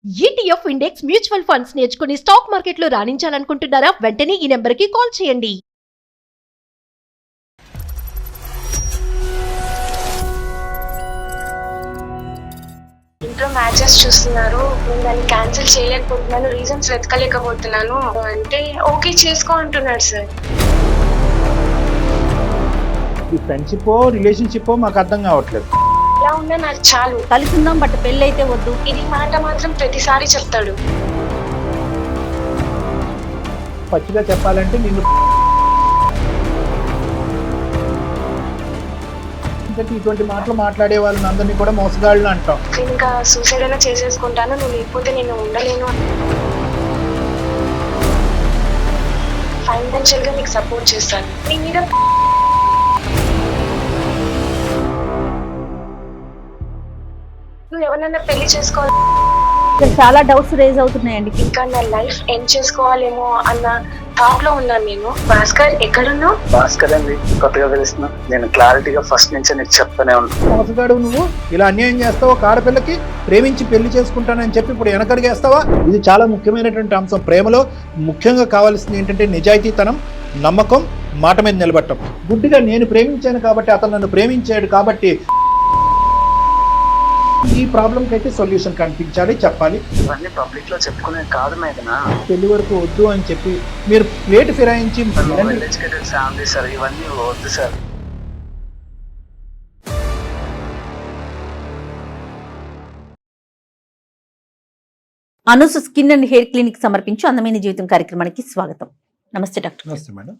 ETF index mutual funds నేర్చుకుని stock మార్కెట్లో రాణించాలనుకుంటున్నారా? వెంటనే ఈ నెంబర్కి కాల్ చేయండి. ఇంట్లో మ్యాచెస్ చూస్తున్నారు, నేను దాన్ని క్యాన్సిల్ చేయలేకపోతున్నాను, రీజన్స్ వెతకలేకపోతున్నాను అంటే ఓకే చేసుకో అంటున్నాడు సార్. ఈ ఫ్రెండ్షిప్ రిలేషన్షిప్ మాకు అర్థం కావట్లేదు. ఇలా ఉన్నా నాకు చాలు, కలిసి ఉందాం బట్ పెళ్ళి అయితే వద్దు. ఇది మాట మాత్రం ప్రతిసారి చెప్తాడు. పచ్చిగా చెప్పాలంటే నిన్ను ఇటువంటి మాటలు మాట్లాడే వాళ్ళని అందరినీ కూడా మోసగాళ్ళు అంటాం. నేను ఇంకా సూసైడ్ అయినా చేసేసుకుంటాను, నువ్వు లేకపోతే నేను ఉండలేను. ఫైనాన్షియల్ గా నీకు సపోర్ట్ చేస్తాను. నీ మీద నువ్వు ఎవరన్నా పెళ్లి చేసుకోవాలి, ఇక్కడ చాలా డౌట్స్ రేజ్ అవుతున్నాయండి. ఇంకా నా లైఫ్ ఎండ్ చేసుకోవాలేమో అన్న థాట్ లో ఉన్నాను నేను. భాస్కర్ ఎక్కడున్నావు? భాస్కర్ అండి, కొత్తగా తెలుస్తున్నా. నేను క్లారిటీగా ఫస్ట్ నుంచి నీకు చెప్తానే ఉన్నాను. మోసగాడు నువ్వు, ఇలా అన్యాయం చేస్తావా? ఒక ఆడపిల్లకి ప్రేమించి పెళ్లి చేసుకుంటానని చెప్పి ఇప్పుడు వెనకడిగేస్తావా? ఇది చాలా ముఖ్యమైనటువంటి అంశం. ప్రేమలో ముఖ్యంగా కావాల్సింది ఏంటంటే నిజాయితీతనం, నమ్మకం, మాట మీద నిలబడటం. గుడ్డిగా నేను ప్రేమించాను కాబట్టి అతను నన్ను ప్రేమించాడు కాబట్టి ఈ ప్రాబ్లంకి అయితే సొల్యూషన్ కనిపించాలి, చెప్పాలి. ఇవన్నీ పబ్లిక్ లో చెప్పుకునే కాదు మేఘనా. పెళ్లి వరకు వద్దు అని చెప్పి మీరు ప్లేట్ ఫిరాయించి ఎడ్యుకేటెడ్ ఫ్యామిలీ సార్, ఇవన్నీ వద్దు sir. Anu's skin and hair clinic సమర్పించు అందమైన జీవితం కార్యక్రమానికి స్వాగతం. నమస్తే డాక్టర్. నమస్తే మేడం.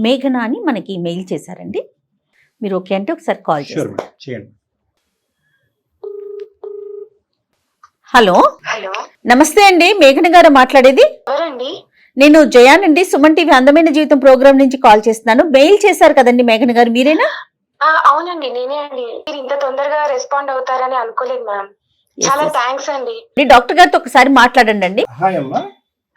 మేఘనా అని మనకి మెయిల్ చేశారండి. మీరు ఓకే అంటే ఒకసారి కాల్ చేయండి. హలో హలో, నమస్తే అండి, మేఘన గారు మాట్లాడేది. ఎవరండి? నేను జయానండి, సుమన్ టీవీ అందమైన జీవితం ప్రోగ్రామ్ నుంచి కాల్ చేస్తున్నాను. మెయిల్ చేశారు కదండి మేఘన గారు, మీరేనా? అవునండి, నేనే అండి. మీరు ఇంత తొందరగా రెస్పాండ్ అవుతారని అనుకోలేదు మ్యామ్. చాలా థ్యాంక్స్ అండి. డాక్టర్ గారితో ఒకసారి మాట్లాడండి అండి. హాయ్ అమ్మా.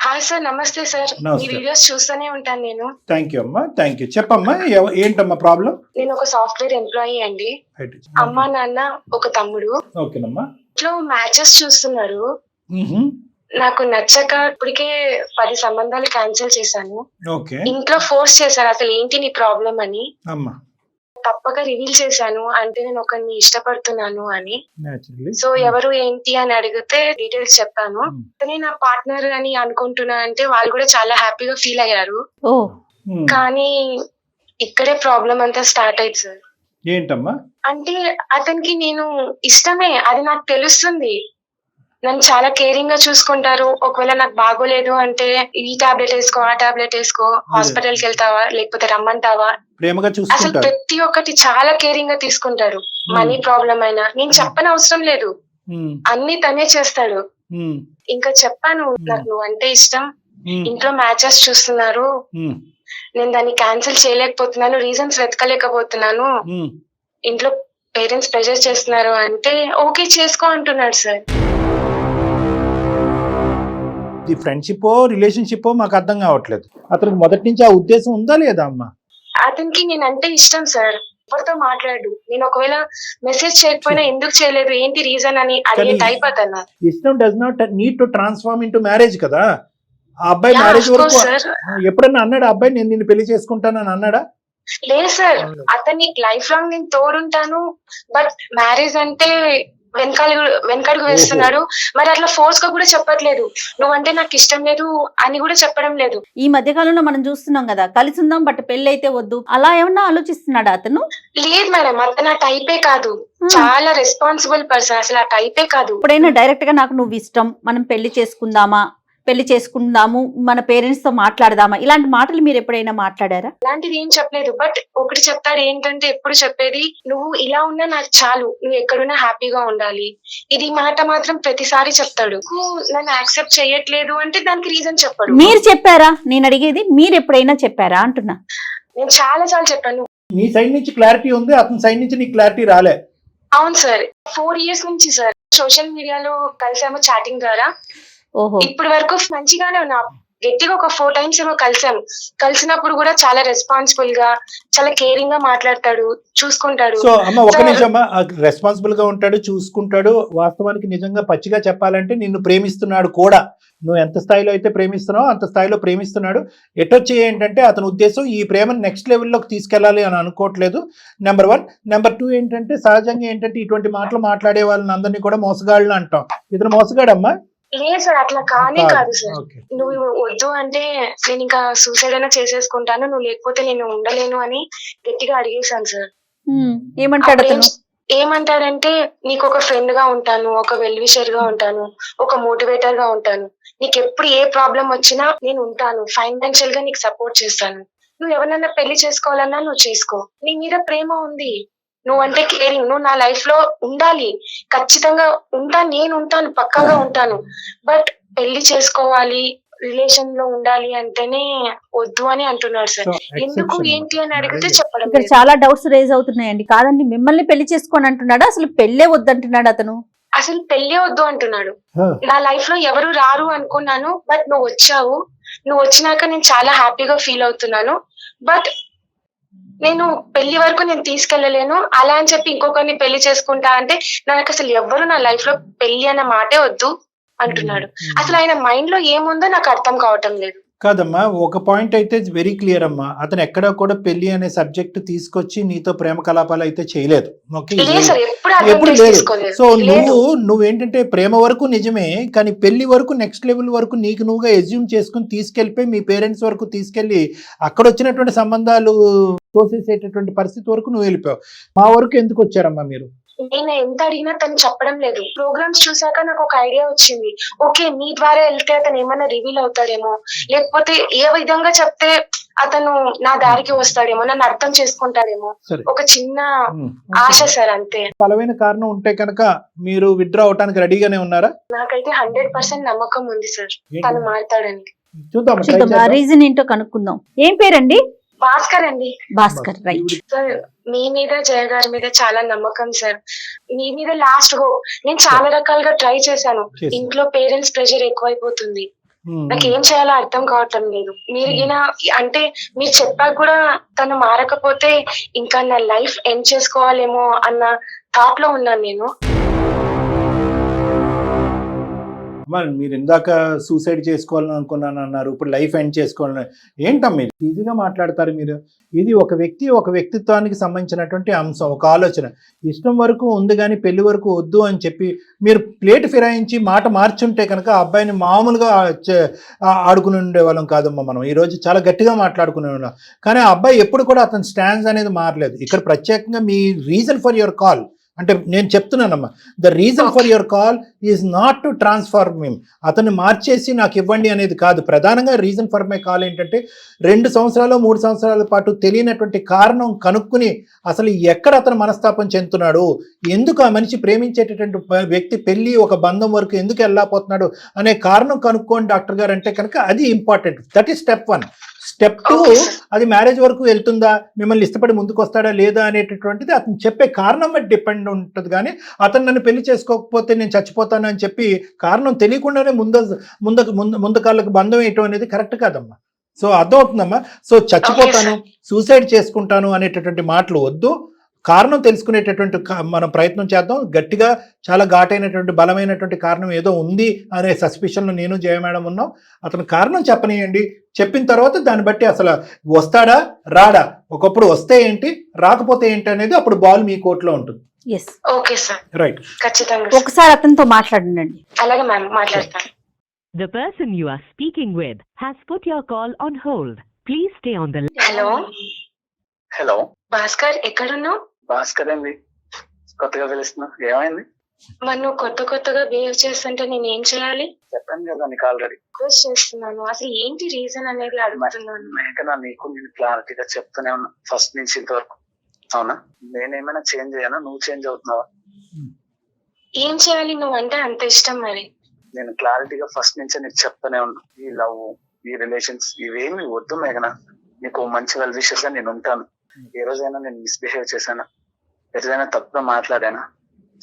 హాయ్ సార్, నమస్తే సార్. నమస్తే. మీ వీడియోస్ చూస్తూనే ఉంటాను నేను. థ్యాంక్ యూ అమ్మా, థ్యాంక్ యూ. చెప్పమ్మా, ఏంటమ్మా ప్రాబ్లం? నేను ఒక సాఫ్ట్వేర్ ఎంప్లాయీ అండి. అమ్మా నాన్న ఒక తమ్ముడు. ఓకేనమ్మా. ఇంట్లో మ్యాచెస్ చూస్తున్నారు, నాకు నచ్చక ఇప్పటికే 10 సంబంధాలు క్యాన్సిల్ చేశాను. ఓకే. ఇంట్లో ఫోర్స్ చేశారు, అసలు ఏంటి నీ ప్రాబ్లం అని. అమ్మా. తప్పక రివీల్ చేశాను, అంటే నేను ఒకరిని ఇష్టపడుతున్నాను అని. Naturally. సో ఎవరు ఏంటి అని అడిగితే డీటెయిల్స్ చెప్పాను. అతనే నా పార్ట్నర్ అని అనుకుంటున్నా అంటే వాళ్ళు కూడా చాలా హ్యాపీగా ఫీల్ అయ్యారు. ఓ కానీ ఇక్కడే ప్రాబ్లం అంతా స్టార్ట్ అయింది సార్. ఏంటమ్మా? అంటే అతనికి నేను ఇష్టమే, అది నాకు తెలుస్తుంది. నన్ను చాలా కేరింగ్ గా చూసుకుంటారు. ఒకవేళ నాకు బాగోలేదు అంటే ఈ టాబ్లెట్ వేసుకో, ఆ టాబ్లెట్ వేసుకో, హాస్పిటల్ కి వెళ్తావా లేకపోతే రమ్మంటావా, ప్రేమగా అసలు చూసుకుంటారు. ప్రతి ఒక్కటి చాలా కేరింగ్ గా తీసుకుంటారు. మనీ ప్రాబ్లం అయినా నేను చెప్పని అవసరం లేదు, అన్ని తనే చేస్తాడు. ఇంకా చెప్పాను, నాకు నువ్వు అంటే ఇష్టం, ఇంట్లో మ్యాచెస్ చూస్తున్నారు, నేను దాన్ని క్యాన్సిల్ చేయలేకపోతున్నాను, రీజన్స్ వెతకలేకపోతున్నాను, ఇంట్లో పేరెంట్స్ ప్రెషర్ చేస్తున్నారు అంటే ఓకే చేసుకో అంటున్నాడు సార్. ఈ ఫ్రెండ్షిప్ రిలేషన్షిప్ మాకు అర్థం కావట్లేదు. అతనికి మొదటి నుంచి ఆ ఉద్దేశం ఉందా లేదా అమ్మా? అతనికి నేనంటే ఇష్టం సార్, ఎవరితో మాట్లాడు. నేను ఒకవేళ మెసేజ్ చేయకపోయినా ఎందుకు చేయలేదు, ఏంటి రీజన్ అని అడిగే టైప్ అతను. ఇష్టం does not need to transform into marriage కదా. ఆ అబ్బాయి మ్యారేజ్ వరకు ఎప్పుడన్నా అన్నాడు ఆ అబ్బాయి నేను నిన్ను పెళ్లి చేసుకుంటానని అన్నాడా? లేదు సార్, అతన్ని లైఫ్ లాంగ్ నేను తోడుంటాను, బట్ మ్యారేజ్ అంటే వెనకడుగు వేస్తున్నాడు. మరి అట్లా ఫోర్స్ గా కూడా చెప్పట్లేదు, నువ్వంటే నాకు ఇష్టం లేదు అని కూడా చెప్పడం లేదు. ఈ మధ్య కాలంలో మనం చూస్తున్నాం కదా, కలిసి ఉందాం బట్ పెళ్లి అయితే వద్దు, అలా ఏమన్నా ఆలోచిస్తున్నాడా అతను? లేదు మేడం, అతను ఆ టైపే కాదు, చాలా రెస్పాన్సిబుల్ పర్సన్, అసలు ఆ టైపే కాదు. ఎప్పుడైనా డైరెక్ట్ గా నాకు నువ్వు ఇష్టం, మనం పెళ్లి చేసుకుందాము, మన పేరెంట్స్ తో మాట్లాడదామా, ఇలాంటి మాటలు మీరు ఎప్పుడైనా మాట్లాడారా? అలాంటిది ఏం చెప్పలేదు, బట్ ఒకటి చెప్తాడు, ఏంటంటే ఎప్పుడు చెప్పేది, నువ్వు ఇలా ఉన్నా నాకు చాలు, నువ్వు ఎక్కడున్నా హ్యాపీగా ఉండాలి, ఇది మాట మాత్రం ప్రతిసారి చెప్తాడు. నన్ను యాక్సెప్ట్ చేయట్లేదు అంటే దానికి రీజన్ చెప్పాడు. మీరు చెప్పారా? నేను అడిగేది మీరు ఎప్పుడైనా చెప్పారా అంటున్నా. నేను చాలా చెప్పాను. నీ సైడ్ నుంచి క్లారిటీ ఉంది, అతని సైడ్ నుంచి నీకు క్లారిటీ రాలే. అవును సార్, 4 years నుంచి సార్ సోషల్ మీడియాలో కలిసాము చాటింగ్ ద్వారా. ఓహో, ఇప్పటి వరకు మంచిగానే ఉన్నా. గట్టిగా ఒక 4 times ఏమో కలిసాము. కలిసినప్పుడు కూడా చాలా రెస్పాన్సిబుల్ గా, చాలా కేరింగ్ గా మాట్లాడతాడు, చూసుకుంటాడు. సో అమ్మ ఒక సార్, నిమిషం అమ్మ, రెస్పాన్సిబుల్ గా ఉంటాడు, చూసుకుంటాడు. వాస్తవానికి నిజంగా పచ్చిగా చెప్పాలంటే నిన్ను ప్రేమిస్తున్నాడు కూడా. నువ్వు ఎంత స్థాయిలో అయితే ప్రేమిస్తున్నావో అంత స్థాయిలో ప్రేమిస్తున్నాడు. ఎటొచ్చి ఏంటంటే అతని ఉద్దేశం ఈ ప్రేమను నెక్స్ట్ లెవెల్లోకి తీసుకెళ్ళాలి అని అనుకోవట్లేదు. నెంబర్ 1. నెంబర్ 2 ఏంటంటే సహజంగా ఏంటంటే ఇటువంటి మాటలు మాట్లాడే వాళ్ళని అందరినీ కూడా మోసగాళ్ళు అంటాం. ఇతను మోసగాడమ్మా? లేదు సార్, అట్లా కానే కాదు సార్. ఓకే. నువ్వు వద్దు అంటే నేను ఇంకా సూసైడ్ అయినా చేసేసుకుంటాను, నువ్వు లేకపోతే నేను ఉండలేను అని గట్టిగా అడిగేశాను సార్. ఏమంటాడు అప్పుడు అతను? ఏమంటాడంటే, నీకు ఒక ఫ్రెండ్ గా ఉంటాను, ఒక వెల్ విషర్ గా ఉంటాను, ఒక మోటివేటర్ గా ఉంటాను, నీకు ఎప్పుడు ఏ ప్రాబ్లం వచ్చినా నేను ఉంటాను, ఫైనాన్షియల్ గా నీకు సపోర్ట్ చేస్తాను, నువ్వు ఎవరినైనా పెళ్లి చేసుకోవాలన్నా నువ్వు చేసుకో, నీ మీద ప్రేమ ఉంది, నువ్వంటే కేరింగ్, నువ్వు నా లైఫ్ లో ఉండాలి, ఖచ్చితంగా ఉంటాను, నేను ఉంటాను, పక్కాగా ఉంటాను. బట్ పెళ్లి చేసుకోవాలి, రిలేషన్ లో ఉండాలి అంటేనే వద్దు అని అంటున్నాడు సార్. సో ఎందుకు ఎక్సెప్షన్ ఏంటి అని అడిగితే మ్యారేజ్ చెప్పడం ఇక్కడ లేదు. చాలా డౌట్స్ రేజ్ అవుతున్నాయండి. కాదండి, మిమ్మల్ని పెళ్లి చేసుకొని అంటున్నాడా, అసలు పెళ్ళే వద్దంటున్నాడు అతను? అసలు పెళ్లి వద్దు అంటున్నాడు. నా లైఫ్ లో ఎవరు రారు అనుకున్నాను, బట్ నువ్వు వచ్చావు, నువ్వు వచ్చినాక నేను చాలా హ్యాపీగా ఫీల్ అవుతున్నాను. బట్ నేను పెళ్లి వరకు నేను తీసుకెళ్లలేను, అలా అని చెప్పి ఇంకొకరిని పెళ్లి చేసుకుంటా అంటే నాకు అసలు ఎవ్వరు నా లైఫ్ లో పెళ్లి అన్న మాటే వద్దు అంటున్నాడు. అసలు ఆయన మైండ్ లో ఏముందో నాకు అర్థం కావటం లేదు. కాదమ్మా, ఒక పాయింట్ అయితే వెరీ క్లియర్ అమ్మా. అతను ఎక్కడా కూడా పెళ్లి అనే సబ్జెక్ట్ తీసుకొచ్చి నీతో ప్రేమ కలాపాలు అయితే చేయలేదు. ఓకే, లేదు సార్, ఎప్పుడు ఎప్పుడు అర్థం లేదు. చేసుకోలేదు. సో లేదు. నువ్వేంటంటే ప్రేమ వరకు నిజమే, కానీ పెళ్లి వరకు నెక్స్ట్ లెవెల్ వరకు నీకు నువ్వుగా ఎజ్యూమ్ చేసుకుని తీసుకెళ్ళిపోయి మీ పేరెంట్స్ వరకు తీసుకెళ్లి అక్కడ వచ్చినటువంటి సంబంధాలు తోసేసేటటువంటి పరిస్థితి వరకు నువ్వు వెళ్ళిపోయావు. మా వరకు ఎందుకు వచ్చారమ్మా మీరు? నేను ఎంత అడిగినా తను చెప్పడం లేదు. ప్రోగ్రామ్స్ చూసాక నాకు ఒక ఐడియా వచ్చింది, ఓకే మీ ద్వారా వెళ్తే అతను ఏమైనా రివీల్ అవుతాడేమో, లేకపోతే ఏ విధంగా చెప్తే అతను నా దారికి వస్తాడేమో, నన్ను అర్థం చేసుకుంటాడేమో, సరే. ఒక చిన్న ఆశ సార్, అంతే. బలమైన కారణం ఉంటే కనుక మీరు విత్డ్రా అవడానికి రెడీగానే ఉన్నారా? నాకైతే 100% నమ్మకం ఉంది సార్, తను మారుతాడని. చూద్దాం, try చూద్దాం, ఆ చేద్దాం. రీజన్ ఏంటో కనుక్కుందాం. ఏం పేరండి? భాస్కర్ అండి. భాస్కర్, రైట్. సార్, మీ మీద జయ గారి మీద చాలా నమ్మకం సార్, మీ మీద లాస్ట్ హోప్. నేను చాలా రకాలుగా ట్రై చేశాను, చేశాను. ఇంట్లో పేరెంట్స్ ప్రెషర్ ఎక్కువైపోతుంది, నాకు ఏం చేయాలో అర్థం కావటం లేదు. మీరు అంటే మీరు చెప్పాక కూడా తను మారకపోతే ఇంకా నా లైఫ్ ఎండ్ చేసుకోవాలేమో అన్న థాట్ లో ఉన్నాను నేను. మరి మీరు ఇందాక సూసైడ్ చేసుకోవాలని అనుకున్నాను అన్నారు, ఇప్పుడు లైఫ్ ఎండ్ చేసుకోవాలని. ఏంటమ్మా మీరు ఈజీగా మాట్లాడతారు మీరు? ఇది ఒక వ్యక్తిత్వానికి సంబంధించినటువంటి అంశం, ఒక ఆలోచన. ఇష్టం వరకు ఉంది కానీ పెళ్లి వరకు వద్దు అని చెప్పి మీరు ప్లేట్ ఫిరాయించి మాట మార్చుంటే కనుక ఆ అబ్బాయిని మామూలుగా ఆడుకుని ఉండేవాళ్ళం కాదమ్మా మనం. ఈరోజు చాలా గట్టిగా మాట్లాడుకునే వాళ్ళం. కానీ ఆ అబ్బాయి ఎప్పుడు కూడా అతని స్టాండ్స్ అనేది మారలేదు. ఇక్కడ ప్రత్యేకంగా మీ రీజన్ ఫర్ యువర్ కాల్ అంటే నేను చెప్తున్నానమ్మా, the reason for your call is not to transform him, అతన్ని మార్చేసి నాకు ఇవ్వండి అనేది కాదు. ప్రధానంగా రీజన్ ఫర్ మై కాల్ ఏంటంటే 2 సంవత్సరాలు 3 సంవత్సరాల పాటు తెలియనటువంటి కారణం కనుక్కుని అసలు ఎక్కడ అతను మనస్తాపం చెందుతున్నాడు, ఎందుకు ఆ మనిషి ప్రేమించేటటువంటి వ్యక్తి పెళ్లి ఒక బంధం వరకు ఎందుకు వెళ్ళకపోతున్నాడు అనే కారణం కనుక్కోండి డాక్టర్ గారు అంటే కనుక అది important. That is step 1. Step 2, అది మ్యారేజ్ వరకు వెళ్తుందా, మిమ్మల్ని ఇష్టపడి ముందుకు వస్తాడా లేదా అనేటటువంటిది అతను చెప్పే కారణం బట్టి డిపెండ్ ఉంటుంది. కానీ అతను నన్ను పెళ్లి చేసుకోకపోతే నేను చచ్చిపోతాను అని చెప్పి కారణం తెలియకుండానే ముందు కాళ్ళకు బంధం వేయటం అనేది కరెక్ట్ కాదమ్మా. సో అర్థమవుతుందమ్మా. సో చచ్చిపోతాను, సూసైడ్ చేసుకుంటాను అనేటటువంటి మాటలు వద్దు. కారణం తెలుసుకునేటటువంటి మనం ప్రయత్నం చేద్దాం. గట్టిగా చాలా ఘాటైనటువంటి బలమైనటువంటి కారణం ఏదో ఉంది అనే సస్పిషన్లో నేను జయ మేడం ఉన్నాం. అతను కారణం చెప్పనియండి, చెప్పిన తర్వాత దాన్ని బట్టి అసలు వస్తాడా రాడా, ఒకప్పుడు వస్తే ఏంటి రాకపోతే ఏంటి అనేది అప్పుడు బాల్ మీ కోర్టులో ఉంటుంది. ఓకే సార్, రైట్, ఖచ్చితంగా. ఒకసారి అతనితో మాట్లాడండి. అలాగే మ్యామ్, మాట్లాడతాను. The person you are speaking with has put your call on hold. Please stay on the line. Hello hello, Bhaskar, ఎక్కడున్నావు? భాస్కర్ అండి, కొత్తగా పిలుస్తున్నా, ఏమైంది? మరి నువ్వు కొత్తగా బిహేవ్ చేస్తుంటే నేను ఏం చేయాలి? చెప్పాను కదా నీకు ఆల్రెడీ. రిక్వెస్ట్ చేస్తున్నాను, అసలు ఏంటి రీజన్ అనేది అడుగుతున్నాను. మేకనా, నీకు నేను క్లారిటీగా చెప్తూనే ఉన్నా ఫస్ట్ నుంచి ఇంతవరకు. అవునా, నేనేమైనా చేంజ్ అయ్యానా, నువ్వు చేంజ్ అవుతున్నావా? ఏం చేయాలి నువ్వు అంటే అంత ఇష్టం మరి? నేను క్లారిటీగా ఫస్ట్ నుంచే నీకు చెప్తూనే ఉన్నా, ఈ లవ్, ఈ రిలేషన్స్ ఇవేమి వద్దు మేఘనా, నీకు మంచి వెల్ విషెస్ గా నేను ఉంటాను. ఏ రోజైనా నేను మిస్బిహేవ్ చేశానా, ఏదైనా తప్పుగా మాట్లాడానా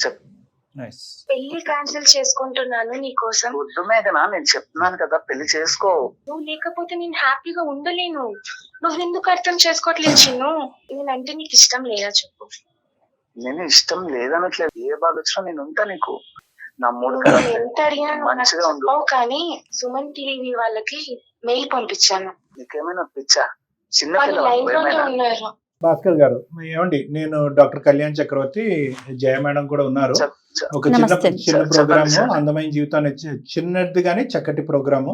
చెప్పు. నైస్. పెళ్లి క్యాన్సిల్ చేసుకుంటున్నాను నీ కోసం. వద్దు మేఘనా, నేను చెప్తున్నాను కదా పెళ్లి చేసుకో. నువ్వు లేకపోతే నేను హ్యాపీగా ఉండలేను. నువ్వు ఎందుకు అర్థం చేసుకోవట్లేదు చిన్ను? నేనంటే నీకు ఇష్టం లేదా చెప్పు? నేను ఇష్టం లేదనట్లేదు, ఏ బాధ వచ్చినా నేను ఉంటా నీకు. నా మూడు నువ్వు ఎంత అడిగినా నువ్వు నాకు మంచిగా ఉండు. చెప్పవు, కానీ సుమన్ టీవీ వాళ్ళకి మెయిల్ పంపించాను. నీకేమైనా పిచ్చా? చిన్న వాళ్ళు లైన్ లోనే పిల్ల ఉన్నారు. భాస్కర్ గారు ఏమండి, నేను డాక్టర్ కళ్యాణ్ చక్రవర్తి, జయ మేడం కూడా ఉన్నారు. ఒక నమస్తే. చిన్న చెప్పండి ప్రోగ్రాము, సార్. అందమైన జీవితాన్ని చిన్నది కానీ చక్కటి programme.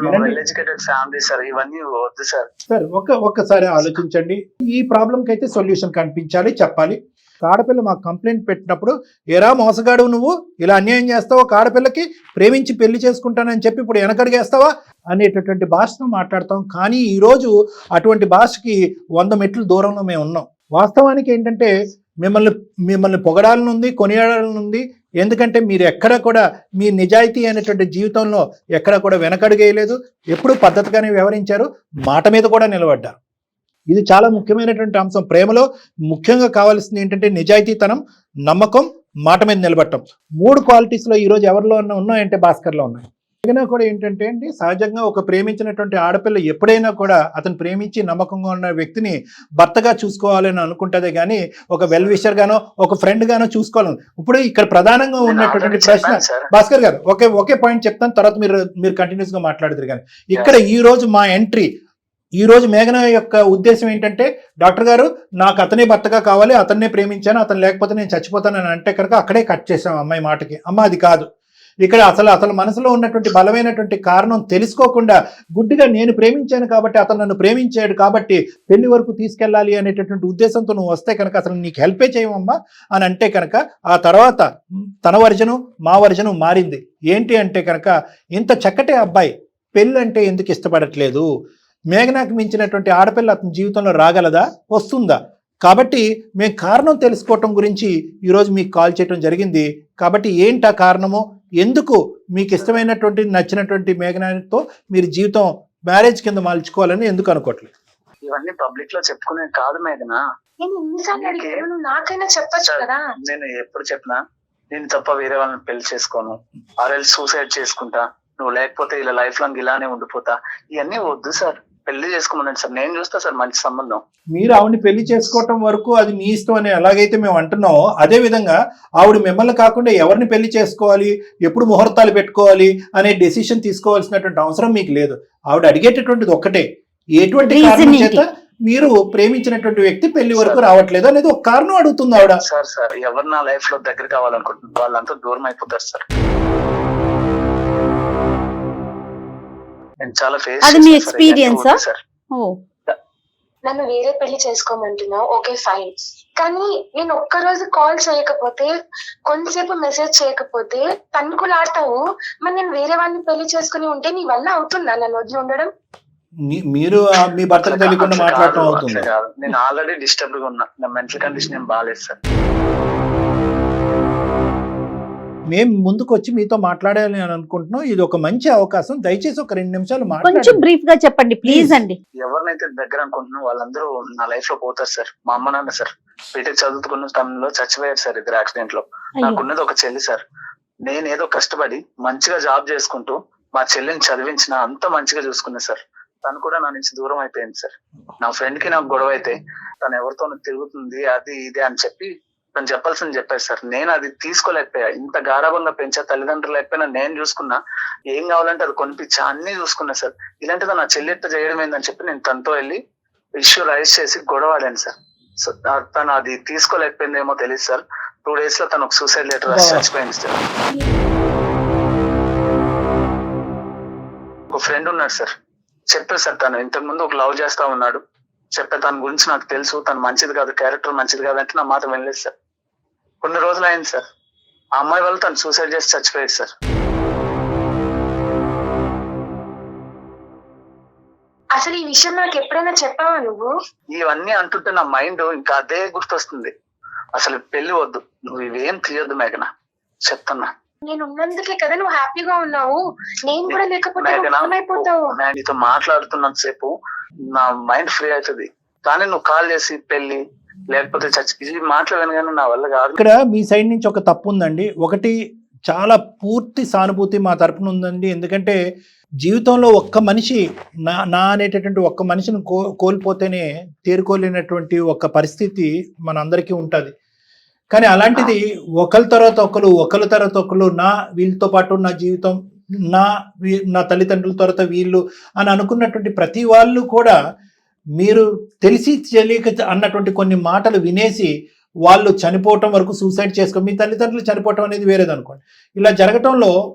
Well educated family sir, ఇవన్నీ వద్దు సార్. సార్ ఒక్కసారి ఆలోచించండి. ఈ ప్రాబ్లంకి అయితే సొల్యూషన్ కనిపించాలి, చెప్పాలి. ఆడపిల్ల మాకు కంప్లైంట్ పెట్టినప్పుడు, ఏరా మోసగాడు నువ్వు ఇలా అన్యాయం చేస్తావా, ఒక ఆడపిల్లకి ప్రేమించి పెళ్లి చేసుకుంటానని చెప్పి ఇప్పుడు వెనకడిగేస్తావా అనేటటువంటి భాషను మాట్లాడతాం. కానీ ఈరోజు అటువంటి భాషకి 100 మెట్లు దూరంలో మేము ఉన్నాం. వాస్తవానికి ఏంటంటే మిమ్మల్ని పొగడాలనుంది, కొనియాడాలనుంది. ఎందుకంటే మీరు ఎక్కడ కూడా మీ నిజాయితీ అనేటువంటి జీవితంలో ఎక్కడ కూడా వెనకడుగేయలేదు. ఎప్పుడూ పద్ధతిగానే వ్యవహరించారు, మాట మీద కూడా నిలబడ్డారు. ఇది చాలా ముఖ్యమైనటువంటి అంశం. ప్రేమలో ముఖ్యంగా కావాల్సింది ఏంటంటే నిజాయితీతనం, నమ్మకం, మాట మీద నిలబడటం. 3 క్వాలిటీస్లో ఈరోజు ఎవరిలో ఉన్నాయంటే భాస్కర్లో ఉన్నాయి. అయినా కూడా ఏంటంటే అండి, సహజంగా ఒక ప్రేమించినటువంటి ఆడపిల్ల ఎప్పుడైనా కూడా అతను ప్రేమించి నమ్మకంగా ఉన్న వ్యక్తిని భర్తగా చూసుకోవాలని అనుకుంటుందే కానీ ఒక వెల్ విషర్ గానో ఒక ఫ్రెండ్ గానో చూసుకోవాలని. ఇప్పుడు ఇక్కడ ప్రధానంగా ఉన్నటువంటి ప్రశ్న భాస్కర్ గారు, ఒకే పాయింట్ చెప్తాను, తర్వాత మీరు కంటిన్యూస్ గా మాట్లాడుతారు. కానీ ఇక్కడ ఈ రోజు మా ఎంట్రీ, ఈ రోజు మేఘన యొక్క ఉద్దేశం ఏంటంటే, డాక్టర్ గారు నాకు అతనే భర్తగా కావాలి, అతన్నే ప్రేమించాను, అతను లేకపోతే నేను చచ్చిపోతానని అంటే కనుక అక్కడే కట్ చేసాం అమ్మాయి మాటకి. అమ్మ అది కాదు. ఇక్కడ అసలు మనసులో ఉన్నటువంటి బలమైనటువంటి కారణం తెలుసుకోకుండా గుడ్డిగా నేను ప్రేమించాను కాబట్టి, అతను నన్ను ప్రేమించాడు కాబట్టి పెళ్లి వరకు తీసుకెళ్ళాలి అనేటటువంటి ఉద్దేశంతో నువ్వు వస్తే కనుక అసలు నీకు హెల్పే చేయమమ్మా అని అంటే కనుక, ఆ తర్వాత తన వర్జను మా వర్జను మారింది. ఏంటి అంటే కనుక, ఇంత చక్కటి అబ్బాయి పెళ్ళి అంటే ఎందుకు ఇష్టపడట్లేదు, మేఘనాకు మించినటువంటి ఆడపిల్ల అతని జీవితంలో రాగలదా, వస్తుందా? కాబట్టి మేము కారణం తెలుసుకోవటం గురించి ఈరోజు మీకు కాల్ చేయడం జరిగింది. కాబట్టి ఏంటి ఆ కారణము, ఎందుకు మీకు ఇష్టమైనటువంటి నచ్చినటువంటి మేఘనాతో మీరు జీవితం మ్యారేజ్ కింద మలుచుకోవాలని ఎందుకు అనుకోవట్లేదు? ఇవన్నీ పబ్లిక్ లో చెప్పుకునే కాదు మేఘనా. నేను ఎన్నిసార్లు అడిగాను, నువ్వు నాకైనా చెప్పొచ్చు కదా. నేను ఎప్పుడు చెప్పినా నేను తప్ప వేరే వాళ్ళని పెళ్లి చేసుకోను, ఆర్ఎల్ సూసైడ్ చేసుకుంటా, నువ్వు లేకపోతే ఇలా లైఫ్ లాంగ్ ఇలానే ఉండిపోతా, ఇవన్నీ వద్దు సార్. పెళ్లి చేసుకోమన్నాడు సార్, నేను చూస్తా సార్ మంచి సంబంధం. మీరు ఆవిడని పెళ్లి చేసుకోవటం వరకు అది మీ ఇష్టం అని ఎలాగైతే మేము అంటున్నామో, అదే విధంగా ఆవిడ మిమ్మల్ని కాకుండా ఎవరిని పెళ్లి చేసుకోవాలి, ఎప్పుడు ముహూర్తాలు పెట్టుకోవాలి అనే డెసిషన్ తీసుకోవాల్సినటువంటి అవసరం మీకు లేదు. ఆవిడ అడిగేటటువంటిది ఒక్కటే, ఎటువంటి కారణం చేత మీరు ప్రేమించినటువంటి వ్యక్తి పెళ్లి వరకు రావట్లేదు అనేది ఒక కారణం అడుగుతుంది ఆవిడ. సార్ ఎవరు నా లైఫ్ లో దగ్గర కావాలనుకుంటున్నారు వాళ్ళంతా దూరం అయిపోతారు సార్. చాలా అది మీ ఎక్స్పీరియన్స్? నన్ను వేరే పెళ్లి చేసుకోమంటున్నావు, ఓకే ఫైన్. కానీ నేను ఒక్కరోజు కాల్ చేయకపోతే, కొంతసేపు మెసేజ్ చేయకపోతే తన్నుకులాడతావు. మరి నేను వేరే వాళ్ళని పెళ్లి చేసుకుని ఉంటే నీ వల్ల అవుతుందా నన్ను వదిలి ఉండడం? మీరు మీ భర్తకు తెలియకుండా మాట్లాడటం అవుతుంది. నేను ఆల్రెడీ డిస్టర్బ్ గా ఉన్నా, నా మెంటల్ కండిషన్ ఏం బాగాలేదు సార్. మేము ముందుకు వచ్చి మీతో మాట్లాడాలి అని అనుకుంటున్నాం. ఇది ఒక మంచి అవకాశం. దయచేసి ఒక 2 నిమిషాలు కొంచెం మాట్లాడండి. బ్రీఫ్ గా చెప్పండి ప్లీజ్ అండి. ఎవరినైతే దగ్గర అనుకుంటున్నా వాళ్ళందరూ నా లైఫ్ లో పోతారు సార్. మా అమ్మ నాన్న సార్ బీటెక్ చదువుకున్న టైంలో చచ్చిపోయారు సార్, 2 యాక్సిడెంట్ లో. నాకున్నది ఒక చెల్లి సార్. నేనేదో కష్టపడి మంచిగా జాబ్ చేసుకుంటూ మా చెల్లిని చదివించిన, అంత మంచిగా చూసుకున్నా సార్. తను కూడా నా నుంచి దూరం అయిపోయింది సార్. నా ఫ్రెండ్ కి నాకు గొడవ అయితే తను ఎవరితో తిరుగుతుంది అది ఇది అని చెప్పి తను చెప్పాల్సింది చెప్పారు సార్. నేను అది తీసుకోలేకపోయా. ఇంత గారాబంగా పెంచా, తల్లిదండ్రులు లేకపోయినా నేను చూసుకున్నా, ఏం కావాలంటే అది కొనిపించా, అన్ని చూసుకున్నా సార్. ఇలాంటిది నా చెల్లెట్ట చేయడం ఏందని చెప్పి నేను తనతో వెళ్ళి ఇష్యూ రైజ్ చేసి గొడవాడాను సార్. సో తను అది తీసుకోలేకపోయిందేమో తెలియదు సార్. 2 days లో తను ఒక సూసైడ్ లెటర్ రాసి చచ్చిపోయింది సార్. ఒక ఫ్రెండ్ ఉన్నాడు సార్, చెప్పారు సార్. తను ఇంతకు ముందు ఒక లవ్ చేస్తా ఉన్నాడు, చెప్పే తన గురించి నాకు తెలుసు, తను మంచిది కాదు, క్యారెక్టర్ మంచిది కాదు అంటే నా మాట వినలేదు సార్. కొన్ని రోజులు అయింది సార్, ఆ అమ్మాయి వాళ్ళు తను సూసైడ్ చేసి చచ్చిపోయాడు సార్. అసలు ఈ విషయం నాకు ఎప్పుడైనా చెప్పావా నువ్వు? ఇవన్నీ అంటుంటే నా మైండ్ ఇంకా అదే గుర్తొస్తుంది. అసలు పెళ్లి వద్దు, నువ్వు ఇవేం తీయొద్దు మేఘన, చెప్తున్నా. నేను ఉన్నందుకే కదా నువ్వు హ్యాపీగా ఉన్నావు. నేను కూడా లేకపోతే ఏమైపోతావు. నేను నీతో మాట్లాడుతున్నంత సేపు నా మైండ్ ఫ్రీ అవుతుంది. కానీ నువ్వు కాల్ చేసి పెళ్లి లేకపోతే చచ్చి ఇది మాటలు వినగానే నా వల్ల కాదు. ఇక్కడ మీ సైడ్ నుంచి ఒక తప్పు ఉందండి. ఒకటి, చాలా పూర్తి సానుభూతి మా తరపున ఉందండి. ఎందుకంటే జీవితంలో ఒక్క మనిషి నా అనేటటువంటి ఒక్క మనిషిని కోల్పోతేనే తేరుకోలేనటువంటి ఒక పరిస్థితి మనందరికీ ఉంటుంది. కానీ అలాంటిది ఒకరి తర్వాత ఒకరు వీళ్ళతో పాటు నా జీవితం, నా తల్లిదండ్రుల తర్వాత వీళ్ళు అని అనుకున్నటువంటి ప్రతి వాళ్ళు కూడా మీరు తెలిసి తెలియక అన్నటువంటి కొన్ని మాటలు వినేసి వాళ్ళు చనిపోవటం వరకు సూసైడ్ చేసుకో, మీ తల్లిదండ్రులు చనిపోవటం అనేది వేరేది అనుకోండి. ఇలా జరగటంలో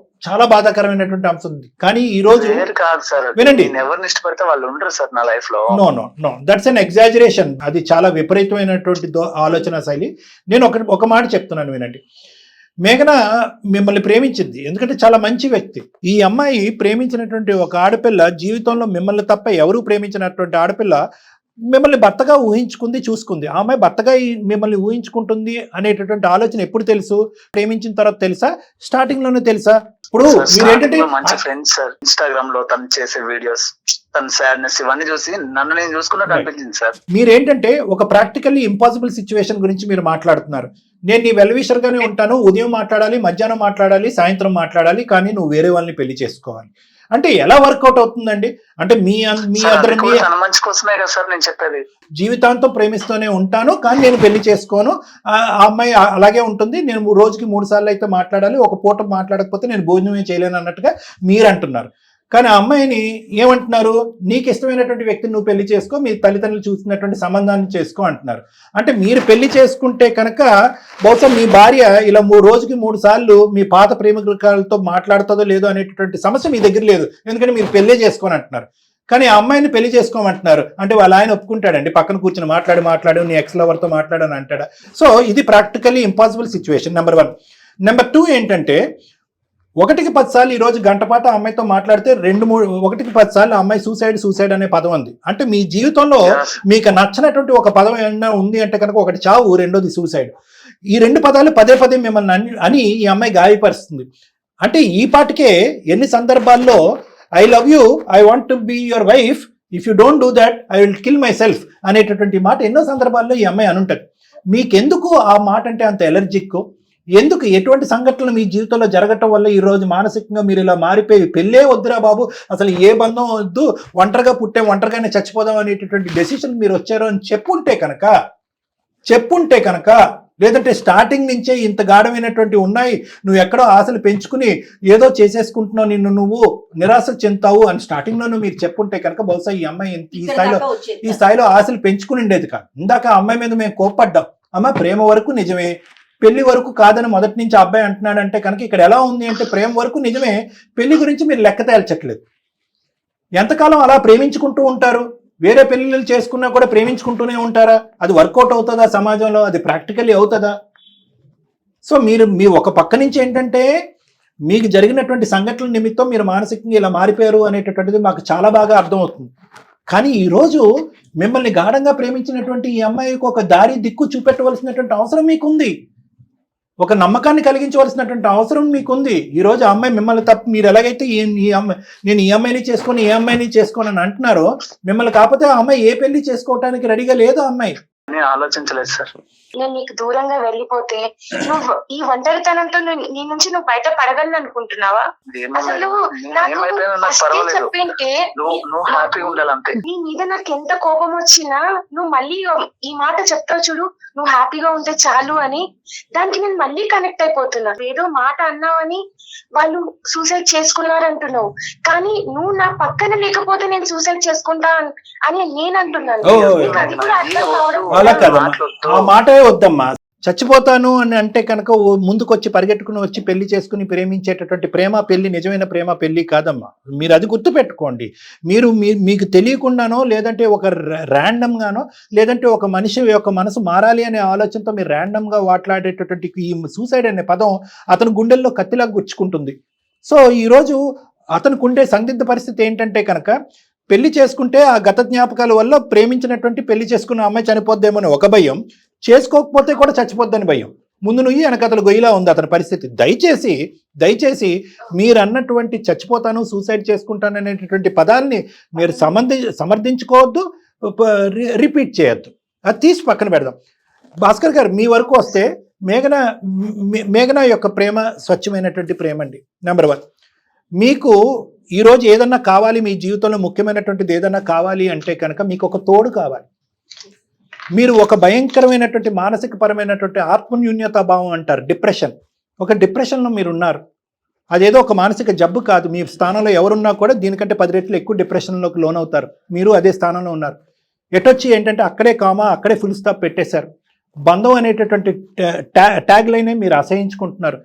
చాలా బాధాకరమైనటువంటి అంశం ఉంది. కానీ ఈ రోజు కాదు సార్, వినండి, ఎవరిని ఇష్టపడితే వాళ్ళు ఉండరు సార్ నా లైఫ్ లో. No that's an exaggeration. అది చాలా విపరీతమైనటువంటి ఆలోచన శైలి. నేను ఒక మాట చెప్తున్నాను, వినండి. మేఘన మిమ్మల్ని ప్రేమించింది ఎందుకంటే చాలా మంచి వ్యక్తి. ఈ అమ్మాయి ప్రేమించినటువంటి ఒక ఆడపిల్ల జీవితంలో మిమ్మల్ని తప్ప ఎవరు ప్రేమించినటువంటి ఆడపిల్ల మిమ్మల్ని భర్తగా ఊహించుకుంది, చూసుకుంది. ఆ అమ్మాయి భర్తగా మిమ్మల్ని ఊహించుకుంటుంది అనేటటువంటి ఆలోచన ఎప్పుడు తెలుసు? ప్రేమించిన తర్వాత తెలుసా, స్టార్టింగ్ లోనే తెలుసా? ఇప్పుడు మీరేంటంటే మంచి ఫ్రెండ్స్ సార్, ఇన్స్టాగ్రామ్ లో తను చేసే వీడియోస్, తన సాడ్నెస్ ఇవన్నీ చూసి నన్ను నేను చూసుకున్నట్టు అనిపించింది సార్. మీరేంటంటే ఒక ప్రాక్టికల్లీ ఇంపాసిబుల్ సిచ్యువేషన్ గురించి మీరు మాట్లాడుతున్నారు. నేను నీ వెల్విషర్ గానే ఉంటాను, ఉదయం మాట్లాడాలి, మధ్యాహ్నం మాట్లాడాలి, సాయంత్రం మాట్లాడాలి, కానీ నువ్వు వేరే వాళ్ళని పెళ్లి చేసుకోవాలి అంటే ఎలా వర్కౌట్ అవుతుందండి? అంటే మీ మంచి కోసమే కదా సార్ నేను చెప్పేది. జీవితాంతం ప్రేమిస్తూనే ఉంటాను కానీ నేను పెళ్లి చేసుకోను, ఆ అమ్మాయి అలాగే ఉంటుంది, నేను రోజుకి 3 సార్లు అయితే మాట్లాడాలి, ఒక పూట మాట్లాడకపోతే నేను భోజనమే చేయలేను అన్నట్టుగా మీరు అంటున్నారు. కానీ ఆ అమ్మాయిని ఏమంటున్నారు? నీకు ఇష్టమైనటువంటి వ్యక్తిని నువ్వు పెళ్లి చేసుకో, మీ తల్లిదండ్రులు చూసినటువంటి సంబంధాన్ని చేసుకో అంటున్నారు. అంటే మీరు పెళ్లి చేసుకుంటే కనుక బహుశా మీ భార్య ఇలా రోజుకి 3 సార్లు మీ పాత ప్రేమికులతో మాట్లాడుతుందో లేదో అనేటటువంటి సమస్య మీ దగ్గర లేదు, ఎందుకంటే మీరు పెళ్లి చేసుకొని అంటున్నారు. కానీ ఆ అమ్మాయిని పెళ్లి చేసుకోమంటున్నారు అంటే వాళ్ళ ఆయన ఒప్పుకుంటాడండి? పక్కన కూర్చొని మాట్లాడు నీ ఎక్స్ లవర్తో మాట్లాడని అంటాడా? సో ఇది practically impossible situation, number 1. Number 2 ఏంటంటే 1కి 10 సార్లు ఈ రోజు గంటపాటు ఆ అమ్మాయితో మాట్లాడితే 1కి 10 సార్లు ఆ అమ్మాయి సూసైడ్ అనే పదం ఉంది. అంటే మీ జీవితంలో మీకు నచ్చినటువంటి ఒక పదం ఏమైనా ఉంది అంటే కనుక ఒకటి చావు, రెండోది సూసైడ్. ఈ 2 పదాలు పదే మిమ్మల్ని అని ఈ అమ్మాయి గాయపరుస్తుంది. అంటే ఈ పాటికే ఎన్ని సందర్భాల్లో I love you, I want to be your wife, if you don't do that I will kill myself అనేటటువంటి మాట ఎన్నో సందర్భాల్లో ఈ అమ్మాయి అనుంటది. మీకెందుకు ఆ మాట అంటే అంత ఎలర్జిక్? ఎందుకు? ఎటువంటి సంఘటనలు మీ జీవితంలో జరగటం వల్ల ఈ రోజు మానసికంగా మీరు ఇలా మారిపోయి పెళ్ళే వద్దురా బాబు, అసలు ఏ బంధం వద్దు, ఒంటరిగా పుట్టే ఒంటరిగానే చచ్చిపోదాం అనేటటువంటి డెసిషన్ మీరు వచ్చారు అని చెప్పుంటే కనుక లేదంటే స్టార్టింగ్ నుంచే ఇంత గాఢమైనటువంటి ఉన్నాయి, నువ్వు ఎక్కడో ఆశలు పెంచుకుని ఏదో చేసేసుకుంటున్నావు, నిన్ను నువ్వు నిరాశ చెందుతావు అని స్టార్టింగ్ లోనూ మీరు చెప్పుంటే కనుక బహుశా ఈ అమ్మాయి ఈ స్థాయిలో ఆశలు పెంచుకుని ఉండేది కాదు. ఇందాక ఆ అమ్మాయి మీద మేము కోప్పడ్డాం, అమ్మ ప్రేమ వరకు నిజమే, పెళ్లి వరకు కాదని మొదటి నుంచి అబ్బాయి అంటున్నాడంటే కనుక ఇక్కడ ఎలా ఉంది అంటే ప్రేమ వరకు నిజమే, పెళ్లి గురించి మీరు లెక్క తేల్చట్లేదు. ఎంతకాలం అలా ప్రేమించుకుంటూ ఉంటారు? వేరే పెళ్లిళ్ళు చేసుకున్నా కూడా ప్రేమించుకుంటూనే ఉంటారా? అది వర్కౌట్ అవుతుందా సమాజంలో? అది ప్రాక్టికల్లీ అవుతుందా? సో మీ ఒక పక్క నుంచి ఏంటంటే మీకు జరిగినటువంటి సంఘటనల నిమిత్తం మీరు మానసికంగా ఇలా మారిపోయారు అనేటటువంటిది మాకు చాలా బాగా అర్థమవుతుంది. కానీ ఈరోజు మిమ్మల్ని గాఢంగా ప్రేమించినటువంటి ఈ అమ్మాయికి ఒక దారి దిక్కు చూపెట్టవలసినటువంటి అవసరం మీకుంది, ఒక నమ్మకాన్ని కలిగించవలసినటువంటి అవసరం మీకుంది. ఈరోజు ఆ అమ్మాయి మిమ్మల్ని తప్ప మీరు ఎలాగైతే నేను ఈ అమ్మాయిని చేసుకోని అని అంటున్నారో, మిమ్మల్ని కాకపోతే ఆ అమ్మాయి ఏ పెళ్లి చేసుకోవటానికి రెడీగా లేదు. ఆ అమ్మాయి నేను ఆలోచించలేదు సార్. నేను నీకు దూరంగా వెళ్ళిపోతే నువ్వు ఈ ఒంటరితనంతో నీ నుంచి నువ్వు బయట పడగలను అనుకుంటున్నావా? అసలు చెప్పింటే నీ మీద నాకు ఎంత కోపం వచ్చినా నువ్వు మళ్ళీ ఈ మాట చెప్తావు చూడు, నువ్వు హ్యాపీగా ఉంటే చాలు అని, దానికి నేను మళ్ళీ కనెక్ట్ అయిపోతున్నా. ఏదో మాట అన్నావని వాళ్ళు సూసైడ్ చేసుకున్నారు అంటున్నావు, కానీ నువ్వు నా పక్కన లేకపోతే నేను సూసైడ్ చేసుకుంటా అని నేను అంటున్నాను. అది కూడా అర్థం కావడం అలా కదమ్మా, ఆ మాటే వద్దమ్మా. చచ్చిపోతాను అని అంటే కనుక ముందుకొచ్చి పరిగెట్టుకుని వచ్చి పెళ్లి చేసుకుని ప్రేమించేటటువంటి ప్రేమ పెళ్లి నిజమైన ప్రేమ పెళ్లి కాదమ్మా. మీరు అది గుర్తుపెట్టుకోండి. మీకు తెలియకుండానో లేదంటే ఒక ర్యాండమ్గానో లేదంటే ఒక మనిషి యొక్క మనసు మారాలి అనే ఆలోచనతో మీరు ర్యాండమ్గా మాట్లాడేటటువంటి ఈ సూసైడ్ అనే పదం అతని గుండెల్లో కత్తిలా గుచ్చుకుంటుంది. సో ఈరోజు అతనికి ఉండే సందిగ్ధ పరిస్థితి ఏంటంటే కనుక పెళ్లి చేసుకుంటే ఆ గత జ్ఞాపకాల వల్ల ప్రేమించినటువంటి పెళ్లి చేసుకున్న అమ్మాయి చనిపోద్దేమో అని ఒక భయం, చేసుకోకపోతే కూడా చచ్చిపోద్దని భయం. ముందు నువ్వు వెనకతలు గొయ్యిలా ఉంది అతని పరిస్థితి. దయచేసి మీరు అన్నటువంటి చచ్చిపోతాను, సూసైడ్ చేసుకుంటాను అనేటటువంటి పదాన్ని మీరు సమర్థించుకోవద్దు, రిపీట్ చేయొద్దు. అది తీసి పక్కన పెడదాం. భాస్కర్ గారు మీ వరకు వస్తే మేఘన యొక్క ప్రేమ స్వచ్ఛమైనటువంటి ప్రేమ అండి. నెంబర్ 1. మీకు ఈరోజు ఏదన్నా కావాలి, మీ జీవితంలో ముఖ్యమైనటువంటిది ఏదన్నా కావాలి అంటే కనుక మీకు ఒక తోడు కావాలి. మీరు ఒక భయంకరమైనటువంటి మానసిక పరమైనటువంటి ఆత్మన్యూన్యతా భావం అంటారు, డిప్రెషన్. ఒక డిప్రెషన్లో మీరు ఉన్నారు. అదేదో ఒక మానసిక జబ్బు కాదు. మీ స్థానంలో ఎవరున్నా కూడా దీనికంటే 10 రెట్లు ఎక్కువ డిప్రెషన్లోకి లోనవుతారు. మీరు అదే స్థానంలో ఉన్నారు. ఎటొచ్చి ఏంటంటే అక్కడే కామా, అక్కడే ఫుల్ స్టాప్ పెట్టేశారు. బంధం అనేటటువంటి ట్యాగ్ లైనే మీరు అసహించుకుంటున్నారు.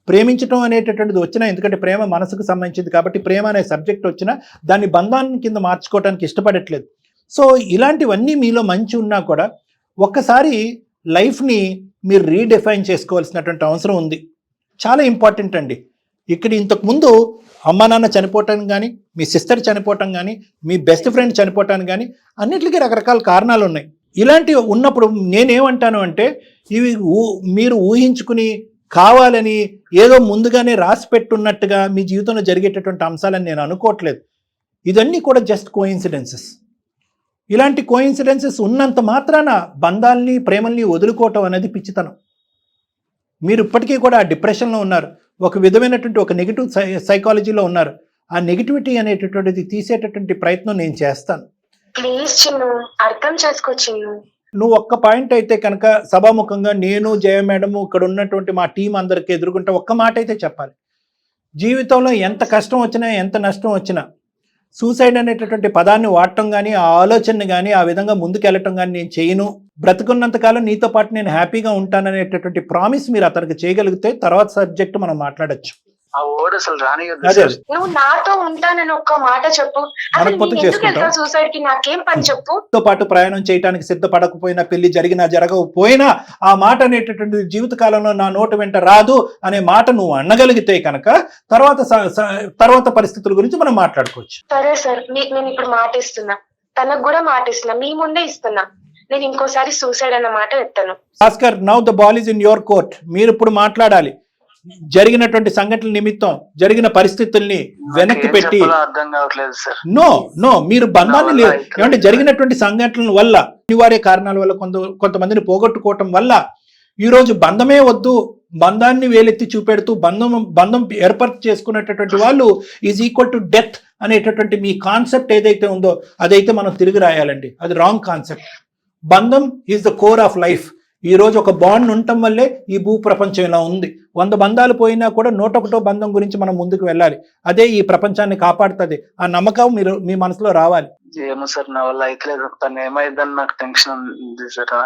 ప్రేమించడం అనేటటువంటిది వచ్చినా, ఎందుకంటే ప్రేమ మనసుకు సంబంధించింది కాబట్టి ప్రేమ అనే సబ్జెక్ట్ వచ్చినా దాన్ని బంధాన్ని కింద మార్చుకోవడానికి ఇష్టపడట్లేదు. సో ఇలాంటివన్నీ మీలో మంచి ఉన్నా కూడా ఒక్కసారి లైఫ్ని మీరు రీడిఫైన్ చేసుకోవాల్సినటువంటి అవసరం ఉంది. చాలా ఇంపార్టెంట్ అండి. ఇక్కడ ఇంతకుముందు అమ్మా నాన్న చనిపోవటానికి కానీ, మీ సిస్టర్ చనిపోవటం కానీ, మీ బెస్ట్ ఫ్రెండ్ చనిపోవటానికి కానీ అన్నిటికీ రకరకాల కారణాలు ఉన్నాయి. ఇలాంటివి ఉన్నప్పుడు నేనేమంటాను అంటే ఇవి మీరు ఊహించుకుని కావాలని ఏదో ముందుగానే రాసి పెట్టున్నట్టుగా మీ జీవితంలో జరిగేటటువంటి అంశాలని నేను అనుకోవట్లేదు. ఇవన్నీ కూడా జస్ట్ కోయిన్సిడెన్సెస్. ఇలాంటి కోయిన్సిడెన్సెస్ ఉన్నంత మాత్రాన బంధాలని, ప్రేమల్ని వదులుకోవటం అనేది పిచ్చితనం. మీరు ఇప్పటికీ కూడా ఆ డిప్రెషన్లో ఉన్నారు, ఒక విధమైనటువంటి ఒక నెగిటివ్ సైకాలజీలో ఉన్నారు. ఆ నెగిటివిటీ అనేటటువంటిది తీసేటటువంటి ప్రయత్నం నేను చేస్తాను. ప్లీజ్ చిన్ను, అర్థం చేసుకో చిన్ను. నువ్వు ఒక్క పాయింట్ అయితే కనుక సభాముఖంగా నేను, జయ మేడం, ఇక్కడ ఉన్నటువంటి మా టీం అందరికి ఎదుర్కొంటే ఒక్క మాట అయితే చెప్పాలి. జీవితంలో ఎంత కష్టం వచ్చినా, ఎంత నష్టం వచ్చినా సూసైడ్ అనేటటువంటి పదాన్ని వాడటం కానీ, ఆ ఆలోచనని కానీ, ఆ విధంగా ముందుకెళ్ళటం కానీ నేను చేయను, బ్రతుకున్నంతకాలం నీతో పాటు నేను హ్యాపీగా ఉంటాననేటటువంటి ప్రామిస్ మీరు అతనికి చేయగలిగితే తర్వాత సబ్జెక్ట్ మనం మాట్లాడచ్చు. ఆ వర్డ్ అసలు రానియొద్దు సార్. నువ్వు నాతో ఉంటానని ఒక్క మాట చెప్పు. సూసైడ్ కి నాకేం పని చెప్పు. తో పాటు ప్రయాణం చేయడానికి సిద్ధపడకపోయినా, పెళ్లి జరిగినా జరగకపోయినా ఆ మాట అనేటటువంటి జీవితకాలంలో నా నోటు వెంట రాదు అనే మాట నువ్వు అనగలిగితే కనుక తర్వాత పరిస్థితుల గురించి మనం మాట్లాడుకోవచ్చు. సరే సార్, మీకు నేను ఇప్పుడు మాట ఇస్తున్నా, తనకు కూడా మాట ఇస్తున్నా, మీ ముందే ఇస్తున్నా. నేను ఇంకోసారి సూసైడ్ అన్న మాట ఎత్తాను. Bhaskar, now the ball is in your court. మీరు ఇప్పుడు మాట్లాడాలి. జరిగినటువంటి సంఘటనల నిమిత్తం జరిగిన పరిస్థితుల్ని వెనక్కి పెట్టి అర్థం కావట్లేదు సార్. నో మీరు బంధాన్ని లేదు ఏమంటే జరిగినటువంటి సంఘటనల వల్ల, అనివార్య కారణాల వల్ల, కొంతమందిని పోగొట్టుకోవటం వల్ల ఈరోజు బంధమే వద్దు, బంధాన్ని వేలెత్తి చూపెడుతూ బంధం ఏర్పాటు చేసుకునేటటువంటి వాళ్ళు ఈజ్ ఈక్వల్ టు డెత్ అనేటటువంటి మీ కాన్సెప్ట్ ఏదైతే ఉందో అదైతే మనం తిరిగి రాయాలండి. అది రాంగ్ కాన్సెప్ట్. బంధం is the core of life. ఈ రోజు ఒక బాండ్ ఉండటం వల్లే ఈ భూ ప్రపంచం ఇలా ఉంది. 100 బంధాలు పోయినా కూడా 101వ బంధం గురించి మనం ముందుకు వెళ్ళాలి. అదే ఈ ప్రపంచాన్ని కాపాడుతుంది. ఆ నమ్మకం మీ మనసులో రావాలి. ఏమో సార్, నా వల్ల అయితే తను ఏమైందని నాకు టెన్షన్ ఉంది సార్.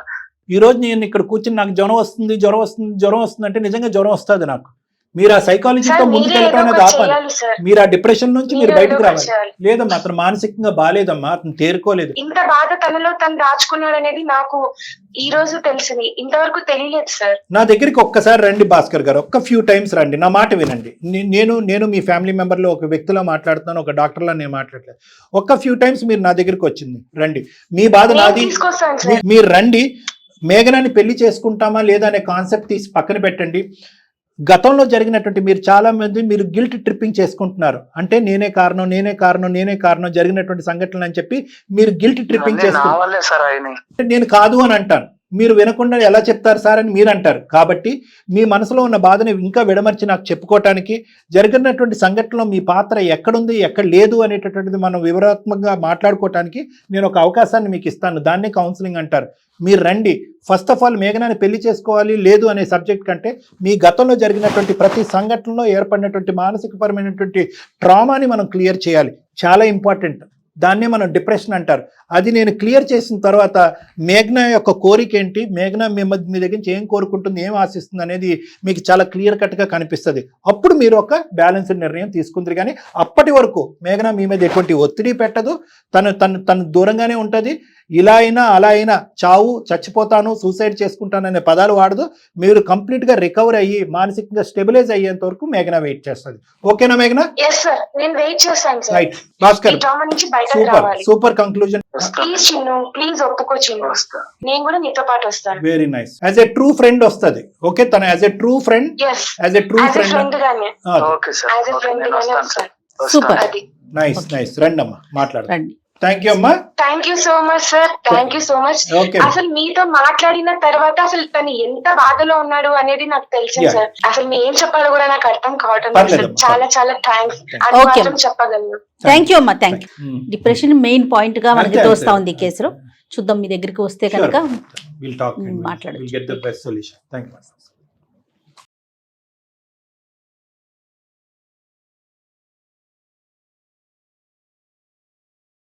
ఈ రోజు నేను ఇక్కడ కూర్చుని నాకు జ్వరం వస్తుంది అంటే నిజంగా జ్వరం వస్తుంది నాకు. మీరు ఆ సైకాలజీతో ముందుకెళ్ళటం అనేది ఆపాలి. మీరు ఆ డిప్రెషన్ నుంచి మీరు బయటకు రావాలి. లేదమ్మా, అతను మానసికంగా బాగాలేదమ్మా, అతను తేరుకోలేదు. ఇంత బాధ తనలో తను దాచుకున్నాడు అనేది నాకు ఈ రోజు తెలిసింది, ఇంతవరకు తెలియలేదు సార్. నా దగ్గరికి ఒక్కసారి రండి భాస్కర్ గారు, ఒక్క ఫ్యూ టైమ్స్ రండి, నా మాట వినండి. నేను మీ ఫ్యామిలీ మెంబర్లో ఒక వ్యక్తిలో మాట్లాడుతున్నాను, ఒక డాక్టర్లో నేను మాట్లాడలేదు. ఒక్క ఫ్యూ టైమ్స్ మీరు నా దగ్గరికి వచ్చింది రండి. మీ బాధ నాది, మీరు రండి. మేఘనాన్ని పెళ్లి చేసుకుంటామా లేదా అనే కాన్సెప్ట్ తీసి పక్కన పెట్టండి. గతంలో జరిగినటువంటి మీరు చాలా మంది మీరు గిల్ట్ ట్రిప్పింగ్ చేసుకుంటున్నారు. అంటే నేనే కారణం జరిగినటువంటి సంఘటనలు అని చెప్పి మీరు గిల్ట్ ట్రిప్పింగ్ చేసుకుంటారు. నేను కాదు అని అంటాను, మీరు వినకుండా ఎలా చెప్తారు సార్ అని మీరు అంటారు. కాబట్టి మీ మనసులో ఉన్న బాధని ఇంకా విడమర్చి నాకు చెప్పుకోవటానికి, జరిగినటువంటి సంఘటనలో మీ పాత్ర ఎక్కడుంది ఎక్కడ లేదు అనేటటువంటిది మనం వివరాత్మకంగా మాట్లాడుకోవటానికి నేను ఒక అవకాశాన్ని మీకు ఇస్తాను. దాన్నే కౌన్సిలింగ్ అంటారు. మీరు రండి. ఫస్ట్ ఆఫ్ ఆల్ మేఘనాన్ని పెళ్లి చేసుకోవాలి లేదు అనే సబ్జెక్ట్ కంటే మీ గతంలో జరిగినటువంటి ప్రతి సంఘటనలో ఏర్పడినటువంటి మానసికపరమైనటువంటి ట్రామాని మనం క్లియర్ చేయాలి. చాలా ఇంపార్టెంట్. దాన్నే మనం డిప్రెషన్ అంటారు. అది నేను క్లియర్ చేసిన తర్వాత మేఘన యొక్క కోరిక ఏంటి, మేఘన మీ దగ్గర నుంచి ఏం కోరుకుంటుంది, ఏం ఆశిస్తుంది అనేది మీకు చాలా క్లియర్ కట్గా కనిపిస్తుంది. అప్పుడు మీరు ఒక బ్యాలెన్స్డ్ నిర్ణయం తీసుకుంటారు. కానీ అప్పటి వరకు మేఘన మీ మీద ఎటువంటి ఒత్తిడి పెట్టదు, తను దూరంగానే ఉంటుంది. ఇలా అయినా అలా అయినా చావు, చచ్చిపోతాను, సూసైడ్ చేసుకుంటాను అనే పదాలు వాడదు. మీరు కంప్లీట్గా రికవర్ అయ్యి మానసికంగా స్టెబిలైజ్ అయ్యేంత వరకు మేఘన వెయిట్ చేస్తుంది. ఓకేనా మేఘన? Right Bhaskar, super conclusion. Please ఒప్పుకో చిన్ను, నేను కూడా నీతో పాటు వస్తాను. Very nice. As a true friend వస్తుంది. ఓకే, తన as a true friend, as a true friend. Super. Nice. రండి అమ్మా, మాట్లాడండి. థ్యాంక్ యూ అమ్మా. Thank you so much sir, thank you so much. Okay. అసలు మీతో మాట్లాడిన తర్వాత అసలు తను ఎంత బాధలో ఉన్నాడు అనేది నాకు తెలిసింది Yeah. సార్. అసలు మీ ఏం చెప్పాలో కూడా నాకు అర్థం కావటం లేదు సార్. పర్లేదమ్మా. చాలా చాలా థ్యాంక్స్ అని Okay. మాత్రం చెప్పగలను. థ్యాంక్ యూ అమ్మా, thank you. Hmm. Depression main point గా మనకి అంతే, తోస్తా అంతే. ఉంది ఈ కేసులో. చూద్దాం మీ దగ్గరికి వస్తే Sure. కనుక We'll talk and మాట్లాడొచ్చు. we'll get the best solution. Thank you.